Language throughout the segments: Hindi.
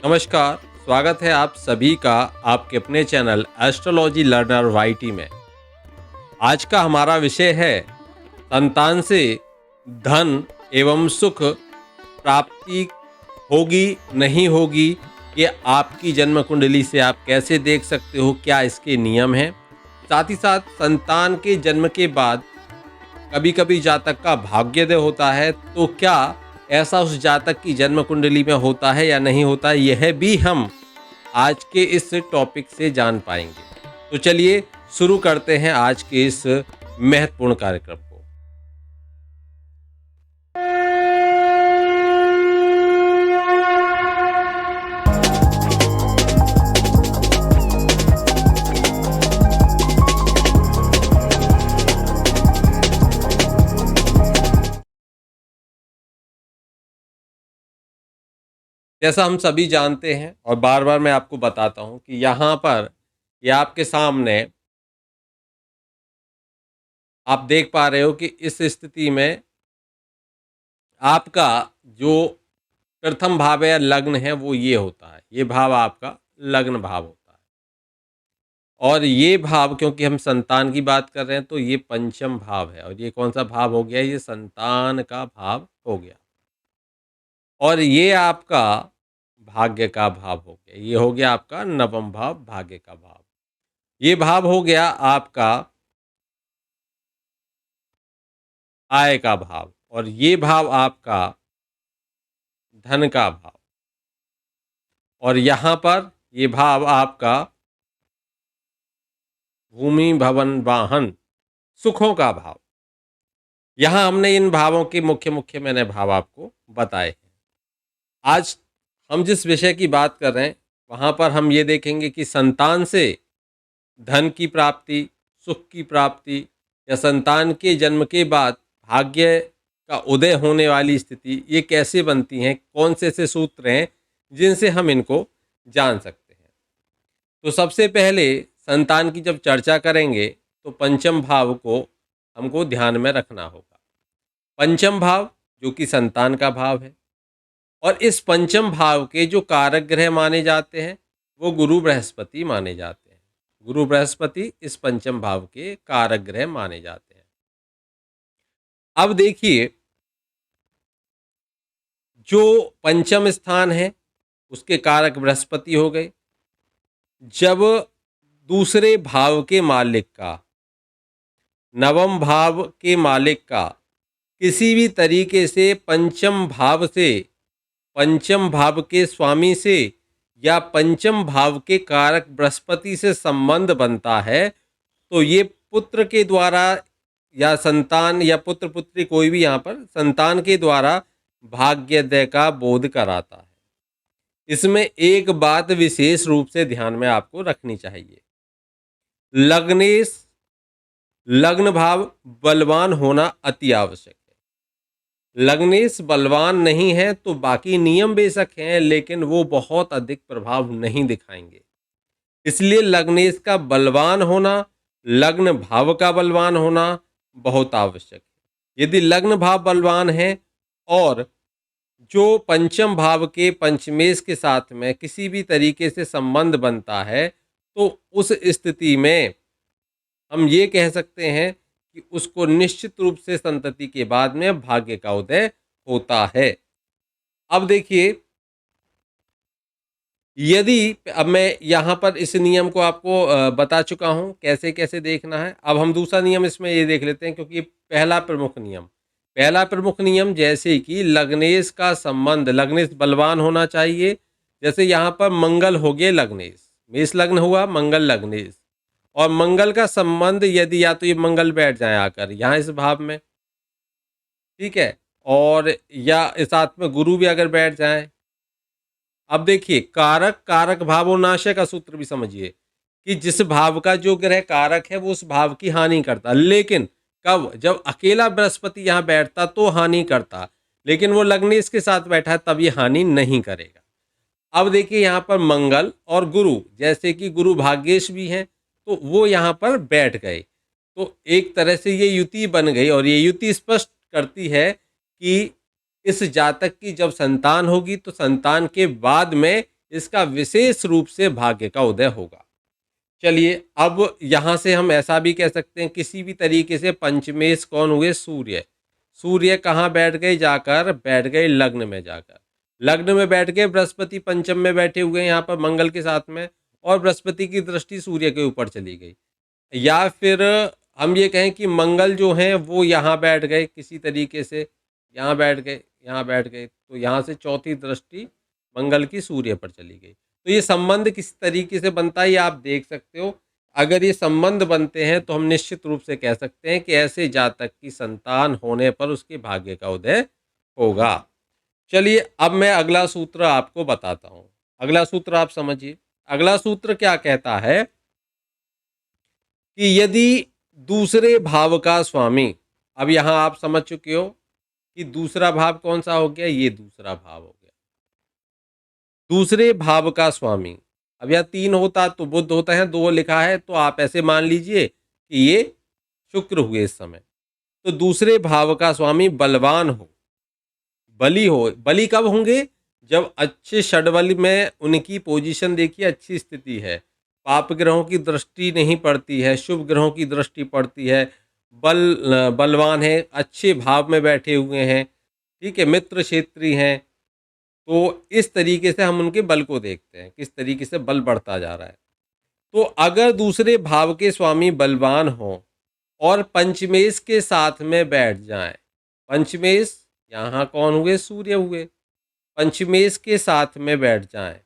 नमस्कार, स्वागत है आप सभी का आपके अपने चैनल एस्ट्रोलॉजी लर्नर वाईटी में। आज का हमारा विषय है संतान से धन एवं सुख प्राप्ति होगी नहीं होगी, ये आपकी जन्म कुंडली से आप कैसे देख सकते हो, क्या इसके नियम हैं। साथ ही साथ संतान के जन्म के बाद कभी कभी जातक का भाग्योदय होता है, तो क्या ऐसा उस जातक की जन्म कुंडली में होता है या नहीं होता है, यह भी हम आज के इस टॉपिक से जान पाएंगे। तो चलिए शुरू करते हैं आज के इस महत्वपूर्ण कार्यक्रम को। जैसा हम सभी जानते हैं और बार बार मैं आपको बताता हूं कि यहाँ पर ये आपके सामने आप देख पा रहे हो कि इस स्थिति में आपका जो प्रथम भाव है या लग्न है वो ये होता है। ये भाव आपका लग्न भाव होता है और ये भाव, क्योंकि हम संतान की बात कर रहे हैं, तो ये पंचम भाव है। और ये कौन सा भाव हो गया? ये संतान का भाव हो गया। और ये आपका भाग्य का भाव हो गया। ये हो गया आपका नवम भाव, भाग्य का भाव। ये भाव हो गया आपका आय का भाव और ये भाव आपका धन का भाव। और यहाँ पर ये भाव आपका भूमि भवन वाहन सुखों का भाव। यहाँ हमने इन भावों के मुख्य मैंने भाव आपको बताए हैं। आज हम जिस विषय की बात कर रहे हैं वहाँ पर हम ये देखेंगे कि संतान से धन की प्राप्ति, सुख की प्राप्ति या संतान के जन्म के बाद भाग्य का उदय होने वाली स्थिति, ये कैसे बनती हैं, कौन से ऐसे सूत्र हैं जिनसे हम इनको जान सकते हैं। तो सबसे पहले संतान की जब चर्चा करेंगे तो पंचम भाव को हमको ध्यान में रखना होगा। पंचम भाव जो कि संतान का भाव है और इस पंचम भाव के जो कारक ग्रह माने जाते हैं वो गुरु बृहस्पति माने जाते हैं। गुरु बृहस्पति इस पंचम भाव के कारक ग्रह माने जाते हैं। अब देखिए, जो पंचम स्थान है उसके कारक बृहस्पति हो गए। जब दूसरे भाव के मालिक का, नवम भाव के मालिक का किसी भी तरीके से पंचम भाव से, पंचम भाव के स्वामी से या पंचम भाव के कारक बृहस्पति से संबंध बनता है, तो ये पुत्र के द्वारा या संतान या पुत्र पुत्री, कोई भी यहाँ पर संतान के द्वारा भाग्योदय का बोध कराता है। इसमें एक बात विशेष रूप से ध्यान में आपको रखनी चाहिए। लग्नेश, लग्न भाव बलवान होना अति आवश्यक है। लग्नेश बलवान नहीं है तो बाकी नियम बेशक हैं, लेकिन वो बहुत अधिक प्रभाव नहीं दिखाएंगे। इसलिए लग्नेश का बलवान होना, लग्न भाव का बलवान होना बहुत आवश्यक है। यदि लग्न भाव बलवान है और जो पंचम भाव के पंचमेश के साथ में किसी भी तरीके से संबंध बनता है, तो उस स्थिति में हम ये कह सकते हैं कि उसको निश्चित रूप से संतति के बाद में भाग्य का उदय होता है। अब देखिए, यदि अब मैं यहाँ पर इस नियम को आपको बता चुका हूँ कैसे कैसे देखना है। अब हम दूसरा नियम इसमें ये देख लेते हैं, क्योंकि ये पहला प्रमुख नियम जैसे कि लग्नेश का संबंध, लग्नेश बलवान होना चाहिए। जैसे यहाँ पर मंगल हो गए लग्नेश, मेष लग्न हुआ, मंगल लग्नेश, और मंगल का संबंध यदि या तो ये मंगल बैठ जाए आकर यहाँ इस भाव में, ठीक है, और या साथ में गुरु भी अगर बैठ जाए। अब देखिए, कारक भावो नाशक का सूत्र भी समझिए कि जिस भाव का जो ग्रह कारक है वो उस भाव की हानि करता, लेकिन कब? जब अकेला बृहस्पति यहाँ बैठता तो हानि करता, लेकिन वो लग्नेश के साथ बैठा है तब ये हानि नहीं करेगा। अब देखिए, यहाँ पर मंगल और गुरु, जैसे कि गुरु भाग्येश भी हैं, तो वो यहाँ पर बैठ गए, तो एक तरह से ये युति बन गई। और ये युति स्पष्ट करती है कि इस जातक की जब संतान होगी तो संतान के बाद में इसका विशेष रूप से भाग्य का उदय होगा। चलिए, अब यहाँ से हम ऐसा भी कह सकते हैं, किसी भी तरीके से पंचमेश कौन हुए? सूर्य। सूर्य कहाँ बैठ गए? बैठ गए लग्न में जाकर। लग्न में बैठ गए, बृहस्पति पंचम में बैठे हुए हैं यहाँ पर मंगल के साथ में, और बृहस्पति की दृष्टि सूर्य के ऊपर चली गई। या फिर हम ये कहें कि मंगल जो हैं वो यहाँ बैठ गए किसी तरीके से, यहाँ बैठ गए, तो यहाँ से चौथी दृष्टि मंगल की सूर्य पर चली गई। तो ये संबंध किस तरीके से बनता है ये आप देख सकते हो। अगर ये संबंध बनते हैं तो हम निश्चित रूप से कह सकते हैं कि ऐसे जातक की संतान होने पर उसके भाग्य का उदय होगा। चलिए, अब मैं अगला सूत्र आपको बताता हूँ। अगला सूत्र आप समझिए। अगला सूत्र क्या कहता है कि यदि दूसरे भाव का स्वामी, अब यहाँ आप समझ चुके हो कि दूसरा भाव कौन सा हो गया? ये दूसरा भाव हो गया। दूसरे भाव का स्वामी, अब यह 3 होता तो बुध होता है, 2 लिखा है तो आप ऐसे मान लीजिए कि ये शुक्र हुए इस समय। तो दूसरे भाव का स्वामी बलवान हो, बली हो। बली कब होंगे? जब अच्छे षडबल में उनकी पोजीशन देखिए, अच्छी स्थिति है, पाप ग्रहों की दृष्टि नहीं पड़ती है, शुभ ग्रहों की दृष्टि पड़ती है, बलवान है, अच्छे भाव में बैठे हुए हैं, ठीक है, मित्र क्षेत्री हैं। तो इस तरीके से हम उनके बल को देखते हैं, किस तरीके से बल बढ़ता जा रहा है। तो अगर दूसरे भाव के स्वामी बलवान हों और पंचमेश के साथ में बैठ जाएं, पंचमेश यहाँ कौन हुए? सूर्य हुए। पंचमेश के साथ में बैठ जाएं,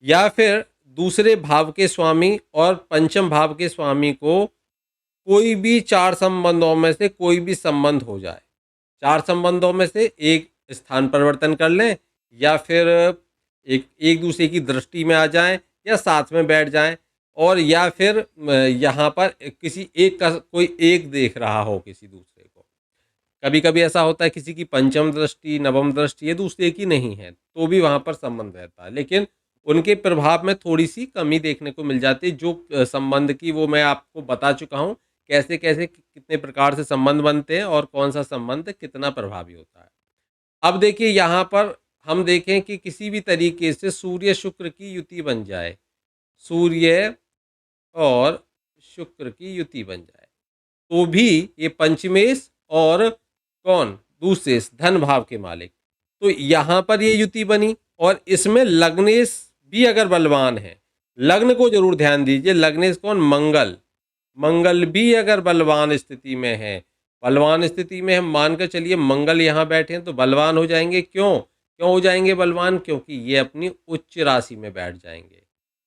या फिर दूसरे भाव के स्वामी और पंचम भाव के स्वामी को कोई भी 4 संबंधों में से कोई भी संबंध हो जाए, 4 संबंधों में से एक स्थान परिवर्तन कर लें, या फिर एक दूसरे की दृष्टि में आ जाएं, या साथ में बैठ जाएं, और या फिर यहाँ पर किसी एक का कोई एक देख रहा हो किसी दूसरे को। कभी कभी ऐसा होता है किसी की पंचम दृष्टि, नवम दृष्टि ये दूसरे की नहीं है, तो भी वहाँ पर संबंध रहता है, लेकिन उनके प्रभाव में थोड़ी सी कमी देखने को मिल जाती है। जो संबंध की वो मैं आपको बता चुका हूँ, कैसे कैसे कितने प्रकार से संबंध बनते हैं और कौन सा संबंध कितना प्रभावी होता है। अब देखिए, यहाँ पर हम देखें कि किसी भी तरीके से सूर्य शुक्र की युति बन जाए, सूर्य और शुक्र की युति बन जाए, तो भी ये पंचमेश और कौन? दूसरे धन भाव के मालिक, तो यहाँ पर ये युति बनी, और इसमें लग्नेश भी अगर बलवान है, लग्न को जरूर ध्यान दीजिए, लग्नेश कौन? मंगल। मंगल भी अगर बलवान स्थिति में है, बलवान स्थिति में हम मानकर चलिए मंगल यहाँ बैठे हैं तो बलवान हो जाएंगे। क्यों हो जाएंगे बलवान? क्योंकि ये अपनी उच्च राशि में बैठ जाएंगे,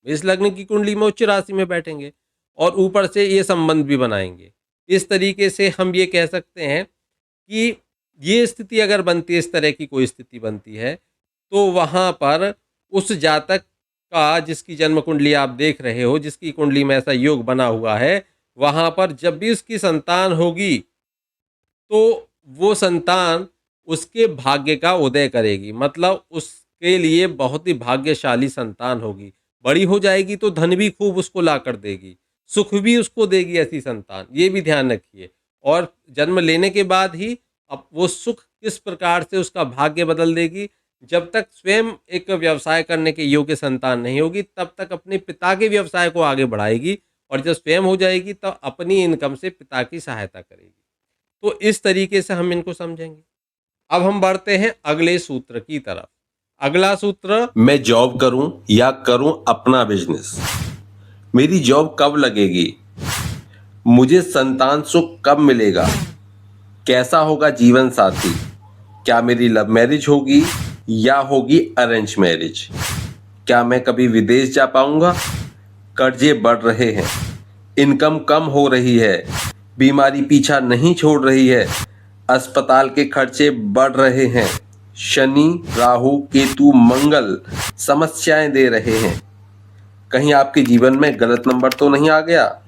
इस लग्न की कुंडली में उच्च राशि में बैठेंगे, और ऊपर से ये संबंध भी बनाएंगे। इस तरीके से हम ये कह सकते हैं कि ये स्थिति अगर बनती है, इस तरह की कोई स्थिति बनती है, तो वहाँ पर उस जातक का, जिसकी जन्म कुंडली आप देख रहे हो, जिसकी कुंडली में ऐसा योग बना हुआ है, वहाँ पर जब भी उसकी संतान होगी तो वो संतान उसके भाग्य का उदय करेगी, मतलब उसके लिए बहुत ही भाग्यशाली संतान होगी। बड़ी हो जाएगी तो धन भी खूब उसको ला कर देगी, सुख भी उसको देगी ऐसी संतान, ये भी ध्यान रखिए। और जन्म लेने के बाद ही अब वो सुख किस प्रकार से उसका भाग्य बदल देगी, जब तक स्वयं एक व्यवसाय करने के योग्य संतान नहीं होगी तब तक अपने पिता के व्यवसाय को आगे बढ़ाएगी, और जब स्वयं हो जाएगी तब अपनी इनकम से पिता की सहायता करेगी। तो इस तरीके से हम इनको समझेंगे। अब हम बढ़ते हैं अगले सूत्र की तरफ। अगला सूत्र, मैं जॉब करूं या करूं अपना बिजनेस, मेरी जॉब कब लगेगी, मुझे संतान सुख कब मिलेगा, कैसा होगा जीवन साथी, क्या मेरी लव मैरिज होगी या होगी अरेंज मैरिज, क्या मैं कभी विदेश जा पाऊंगा, कर्जे बढ़ रहे हैं, इनकम कम हो रही है, बीमारी पीछा नहीं छोड़ रही है, अस्पताल के खर्चे बढ़ रहे हैं, शनि राहु केतु मंगल समस्याएं दे रहे हैं, कहीं आपके जीवन में गलत नंबर तो नहीं आ गया,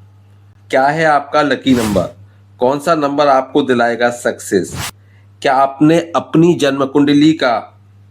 क्या है आपका लकी नंबर, कौन सा नंबर आपको दिलाएगा सक्सेस, क्या आपने अपनी जन्म कुंडली का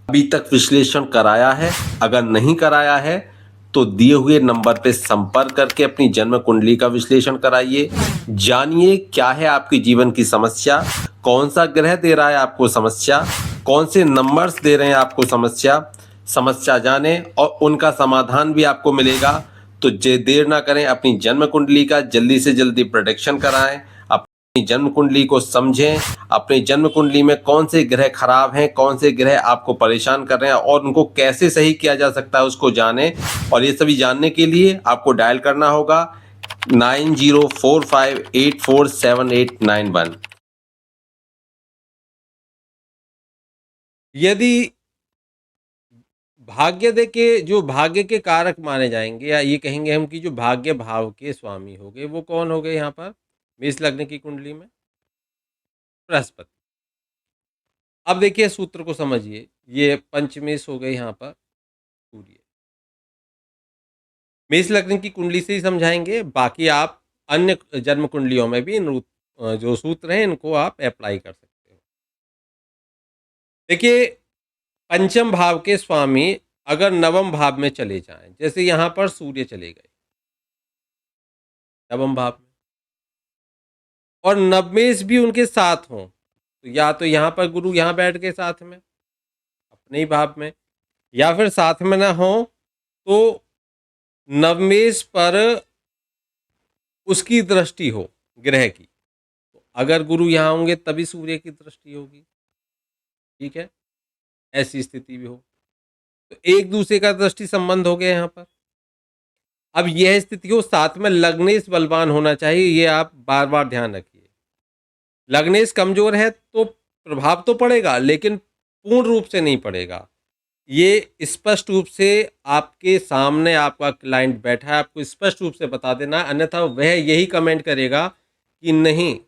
अभी तक विश्लेषण कराया है, अगर नहीं कराया है तो दिए हुए नंबर पे संपर्क करके अपनी जन्म कुंडली का विश्लेषण कराइए, जानिए क्या है आपके जीवन की समस्या, कौन सा ग्रह दे रहा है आपको समस्या, कौन से नंबर्स दे रहे हैं आपको समस्या, समस्या जानें और उनका समाधान भी आपको मिलेगा। तो जे देर ना करें, अपनी जन्म कुंडली का जल्दी से जल्दी प्रोटेक्शन कराएं। अपनी जन्म कुंडली को समझें, अपनी जन्म कुंडली में कौन से ग्रह खराब हैं, कौन से ग्रह आपको परेशान कर रहे हैं और उनको कैसे सही किया जा सकता है उसको जानें। और ये सभी जानने के लिए आपको डायल करना होगा 9045847891। यदि भाग्य के जो भाग्य के कारक माने जाएंगे, या ये कहेंगे हम कि जो भाग्य भाव के स्वामी हो गए, वो कौन हो गए यहाँ पर मेष लग्न की कुंडली में? बृहस्पति। अब देखिए सूत्र को समझिए, ये पंचमेश हो गए यहाँ पर सूर्य। मेष लग्न की कुंडली से ही समझाएंगे, बाकी आप अन्य जन्म कुंडलियों में भी जो सूत्र हैं इनको आप अप्लाई कर सकते हो। देखिए, पंचम भाव के स्वामी अगर नवम भाव में चले जाएं, जैसे यहाँ पर सूर्य चले गए नवम भाव में, और नवमेश भी उनके साथ हों, तो या तो यहाँ पर गुरु यहाँ बैठ के साथ में अपने ही भाव में, या फिर साथ में ना हो तो नवमेश पर उसकी दृष्टि हो ग्रह की। तो अगर गुरु यहाँ होंगे तभी सूर्य की दृष्टि होगी, ठीक है, ऐसी स्थिति भी हो तो एक दूसरे का दृष्टि संबंध हो गया यहाँ पर। अब यह स्थिति हो, साथ में लग्नेश बलवान होना चाहिए, ये आप बार बार ध्यान रखिए। लग्नेश कमजोर है तो प्रभाव तो पड़ेगा, लेकिन पूर्ण रूप से नहीं पड़ेगा। ये स्पष्ट रूप से आपके सामने आपका क्लाइंट बैठा है, आपको स्पष्ट रूप से बता देना, अन्यथा वह यही कमेंट करेगा कि नहीं,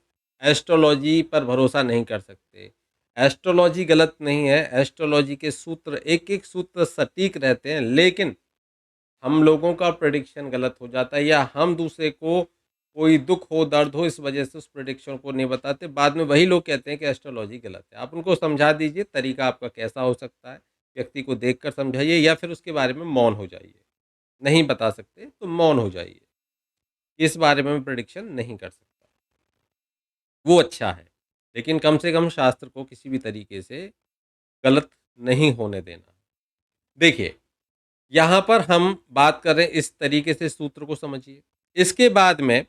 एस्ट्रोलॉजी पर भरोसा नहीं कर सकते। एस्ट्रोलॉजी गलत नहीं है, एस्ट्रोलॉजी के सूत्र एक एक सूत्र सटीक रहते हैं, लेकिन हम लोगों का प्रेडिक्शन गलत हो जाता है, या हम दूसरे को कोई दुख हो दर्द हो इस वजह से उस प्रेडिक्शन को नहीं बताते। बाद में वही लोग कहते हैं कि एस्ट्रोलॉजी गलत है। आप उनको समझा दीजिए तरीका आपका कैसा हो सकता है, व्यक्ति को देखकर समझाइए, या फिर उसके बारे में मौन हो जाइए। नहीं बता सकते तो मौन हो जाइए, इस बारे में मैं प्रेडिक्शन नहीं कर सकता, वो अच्छा है। लेकिन कम से कम शास्त्र को किसी भी तरीके से गलत नहीं होने देना। देखिए, यहाँ पर हम बात कर रहे हैं, इस तरीके से सूत्र को समझिए। इसके बाद में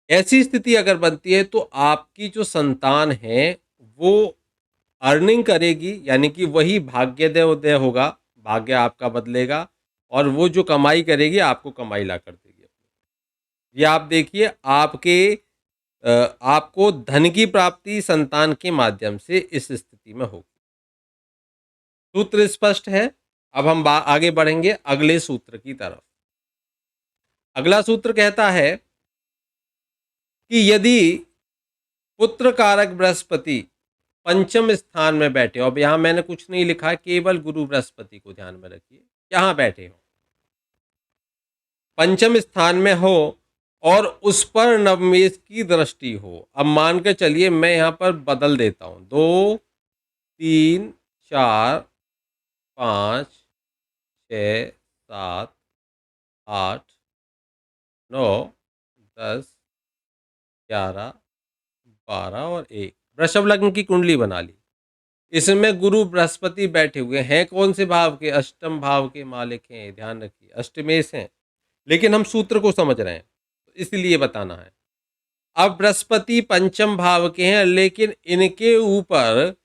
ऐसी स्थिति अगर बनती है तो आपकी जो संतान है वो अर्निंग करेगी, यानी कि वही भाग्योदय उदय होगा, भाग्य आपका बदलेगा, और वो जो कमाई करेगी आपको कमाई ला कर देगी। ये आप देखिए, आपको धन की प्राप्ति संतान के माध्यम से इस स्थिति में होगी। सूत्र स्पष्ट है। अब हम आगे बढ़ेंगे अगले सूत्र की तरफ। अगला सूत्र कहता है कि यदि पुत्र कारक बृहस्पति पंचम स्थान में बैठे हो, अब यहां मैंने कुछ नहीं लिखा, केवल गुरु बृहस्पति को ध्यान में रखिए, यहां बैठे हो, पंचम स्थान में हो और उस पर नवमेश की दृष्टि हो। अब मान के चलिए, मैं यहां पर बदल देता हूं, 2 3 4 5 6 7 8 9 10 11 12 और 1, वृषभ लग्न की कुंडली बना ली। इसमें गुरु बृहस्पति बैठे हुए हैं, कौन से भाव के? अष्टम भाव के मालिक हैं, ध्यान रखिए, अष्टमेश हैं। लेकिन हम सूत्र को समझ रहे हैं तो इसलिए बताना है। अब बृहस्पति पंचम भाव के हैं, लेकिन इनके ऊपर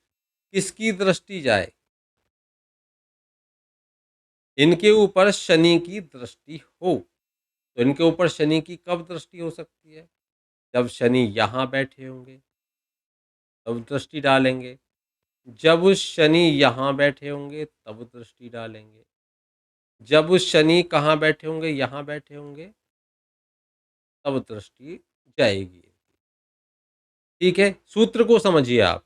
किसकी दृष्टि जाए? इनके ऊपर शनि की दृष्टि हो। तो इनके ऊपर शनि की कब दृष्टि हो सकती है? जब शनि यहाँ बैठे होंगे तब दृष्टि डालेंगे, जब शनि यहाँ बैठे होंगे तब दृष्टि डालेंगे, जब शनि कहाँ बैठे होंगे? यहाँ बैठे होंगे, तब दृष्टि जाएगी। ठीक है, सूत्र को समझिए आप।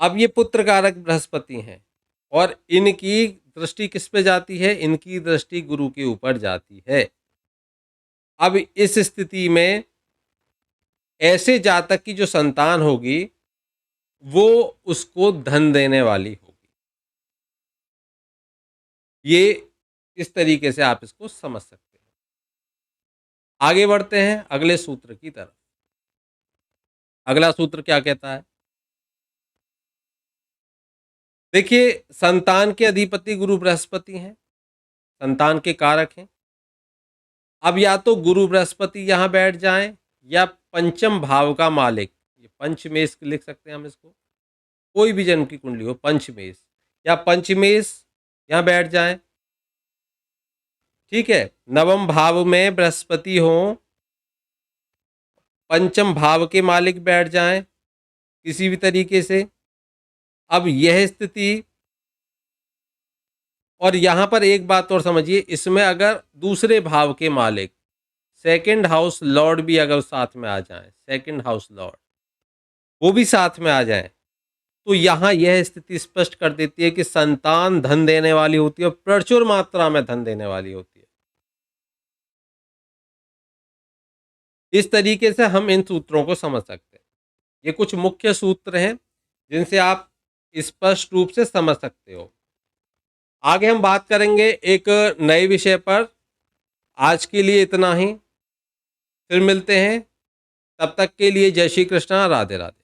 अब ये पुत्र कारक बृहस्पति हैं और इनकी दृष्टि किस पे जाती है? इनकी दृष्टि गुरु के ऊपर जाती है। अब इस स्थिति में ऐसे जातक की जो संतान होगी वो उसको धन देने वाली होगी। ये इस तरीके से आप इसको समझ सकते हैं। आगे बढ़ते हैं अगले सूत्र की तरफ। अगला सूत्र क्या कहता है? देखिए, संतान के अधिपति गुरु बृहस्पति हैं, संतान के कारक हैं। अब या तो गुरु बृहस्पति यहाँ बैठ जाएं या पंचम भाव का मालिक, ये पंचमेश लिख सकते हैं हम इसको, कोई भी जन्म की कुंडली हो पंचमेश या पंचमेश यहाँ बैठ जाएं, ठीक है। नवम भाव में बृहस्पति हो, पंचम भाव के मालिक बैठ जाएं किसी भी तरीके से। अब यह स्थिति, और यहाँ पर एक बात और समझिए, इसमें अगर दूसरे भाव के मालिक सेकंड हाउस लॉर्ड भी अगर साथ में आ जाएं, सेकंड हाउस लॉर्ड वो भी साथ में आ जाएं, तो यहाँ यह स्थिति स्पष्ट कर देती है कि संतान धन देने वाली होती है और प्रचुर मात्रा में धन देने वाली होती है। इस तरीके से हम इन सूत्रों को समझ सकते हैं। ये कुछ मुख्य सूत्र हैं जिनसे आप स्पष्ट रूप से समझ सकते हो। आगे हम बात करेंगे एक नए विषय पर। आज के लिए इतना ही, फिर मिलते हैं। तब तक के लिए जय श्री कृष्णा, राधे राधे।